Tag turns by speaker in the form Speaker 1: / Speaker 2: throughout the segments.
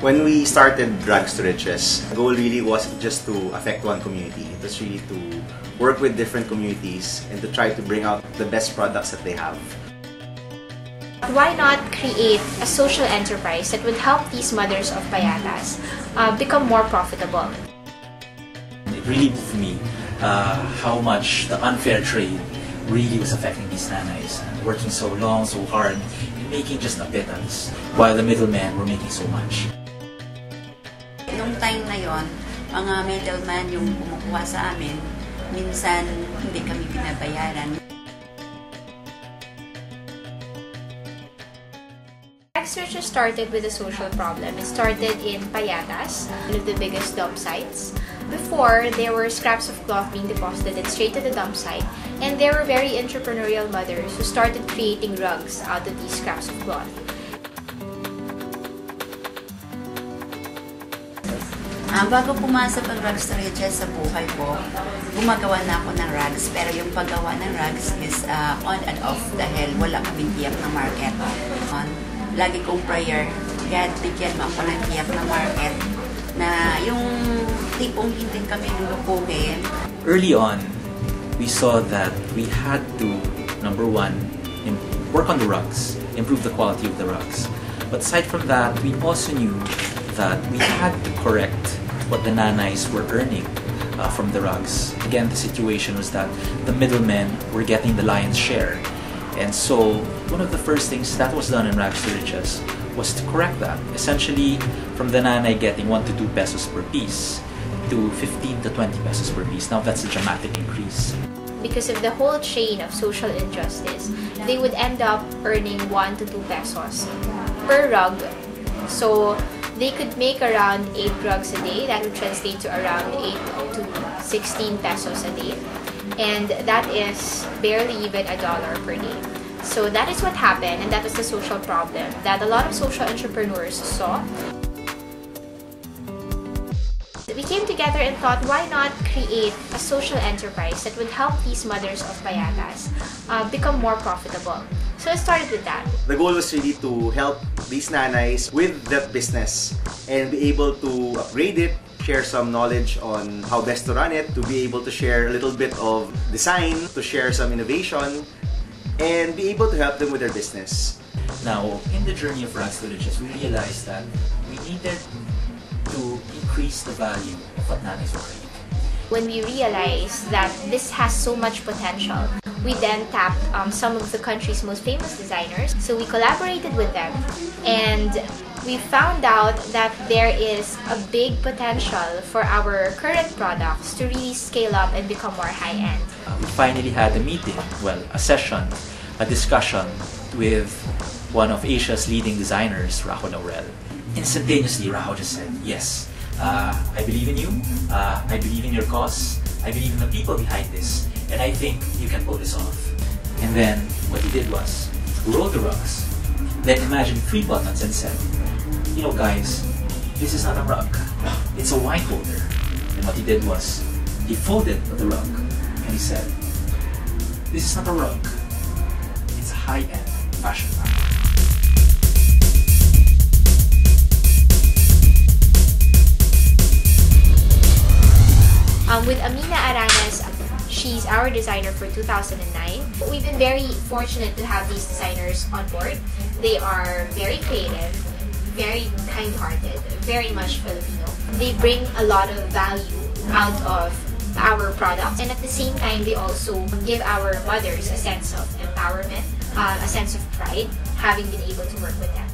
Speaker 1: When we started Rags2Riches, the goal really wasn't just to affect one community. It was really to work with different communities and to try to bring out the best products that they have.
Speaker 2: Why not create a social enterprise that would help these mothers of Payatas become more profitable?
Speaker 3: It really moved me how much the unfair trade really was affecting these nanays, working so long, so hard, and making just a pittance, while the middlemen were making so much.
Speaker 4: Nung time na yon, mga middleman yung kumukuha sa amin, minsan hindi kami binabayaran.
Speaker 2: Rags2Riches started with a social problem. It started in Payatas, one of the biggest dump sites. Before, there were scraps of cloth being deposited straight to the dump site, and there were very entrepreneurial mothers who started creating rugs out of these scraps of cloth.
Speaker 4: Bago pumasok ang Rags2Riches sa buhay ko, gumagawa na ako ng rugs. Pero yung paggawa ng rugs is on and off dahil wala kaming tiyak na market. Lagi kong prayer, God, bigyan mo ako ng tiyak na market na yung tipong hindi kami lulukuhin.
Speaker 3: Early on, we saw that we had to, number one, work on the rugs, improve the quality of the rugs. But aside from that, we also knew that we had to correct what the nanays were earning from the rugs. Again, the situation was that the middlemen were getting the lion's share. And so, one of the first things that was done in Rags2Riches was to correct that. Essentially, from the nanay getting 1 to 2 pesos per piece to 15 to 20 pesos per piece. Now that's a dramatic increase.
Speaker 2: Because of the whole chain of social injustice, they would end up earning 1 to 2 pesos per rug. So they could make around 8 rugs a day. That would translate to around 8 to 16 pesos a day. And that is barely even $1 per day. So that is what happened, and that was the social problem that a lot of social entrepreneurs saw. We came together and thought, why not create a social enterprise that would help these mothers of Payatas become more profitable? So I started with that.
Speaker 1: The goal was really to help these nanays with that business and be able to upgrade it, share some knowledge on how best to run it, to be able to share a little bit of design, to share some innovation, and be able to help them with their business.
Speaker 3: Now, in the journey of Rags2Riches, we realized that we needed to increase the value of what nanays were creating.
Speaker 2: When we realized that this has so much potential, we then tapped some of the country's most famous designers. So we collaborated with them, and we found out that there is a big potential for our current products to really scale up and become more high-end.
Speaker 3: We finally had a meeting, well, a session, a discussion with one of Asia's leading designers, Raho. Instantaneously, Raho just said, yes, I believe in you, I believe in your cause, I believe in the people behind this, and I think you can pull this off. And then what he did was roll the rugs, then imagine 3 buttons and said, you know guys, this is not a rug, it's a wine holder. And what he did was, he folded the rug and he said, this is not a rug, it's a high-end fashion rug.
Speaker 2: With Amina Aranaz, she's our designer for 2009. We've been very fortunate to have these designers on board. They are very creative, very kind-hearted, very much Filipino. They bring a lot of value out of our products, and at the same time they also give our mothers a sense of empowerment, a sense of pride, having been able to work with them.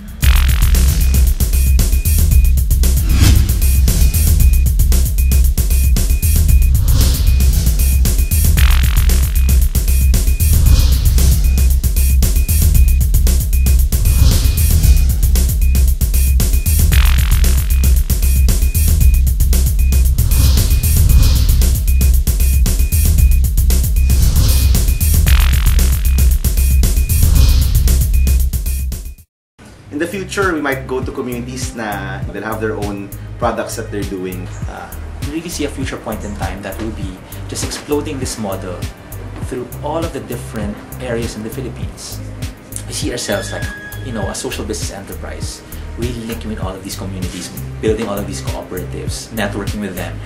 Speaker 1: In the future, we might go to communities na they'll have their own products that they're doing.
Speaker 3: We really see a future point in time that will be just exploding this model through all of the different areas in the Philippines. We see ourselves like, you know, a social business enterprise really linking with all of these communities, building all of these cooperatives, networking with them.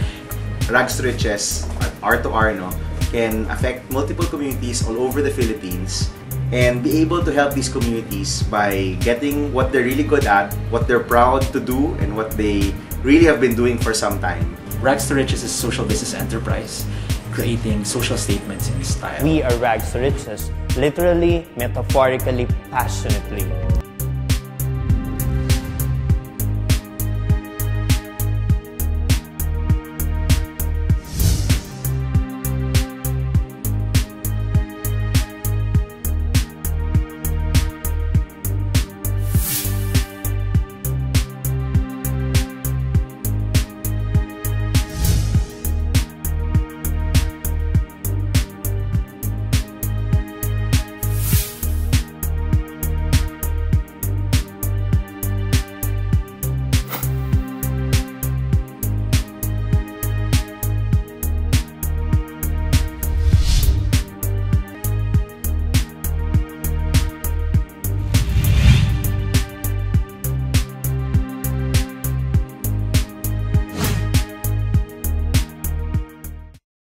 Speaker 1: Rags2Riches, R2R, no, can affect multiple communities all over the Philippines and be able to help these communities by getting what they're really good at, what they're proud to do, and what they really have been doing for some time.
Speaker 3: Rags2Riches is a social business enterprise creating social statements in style.
Speaker 5: We are Rags2Riches, literally, metaphorically, passionately.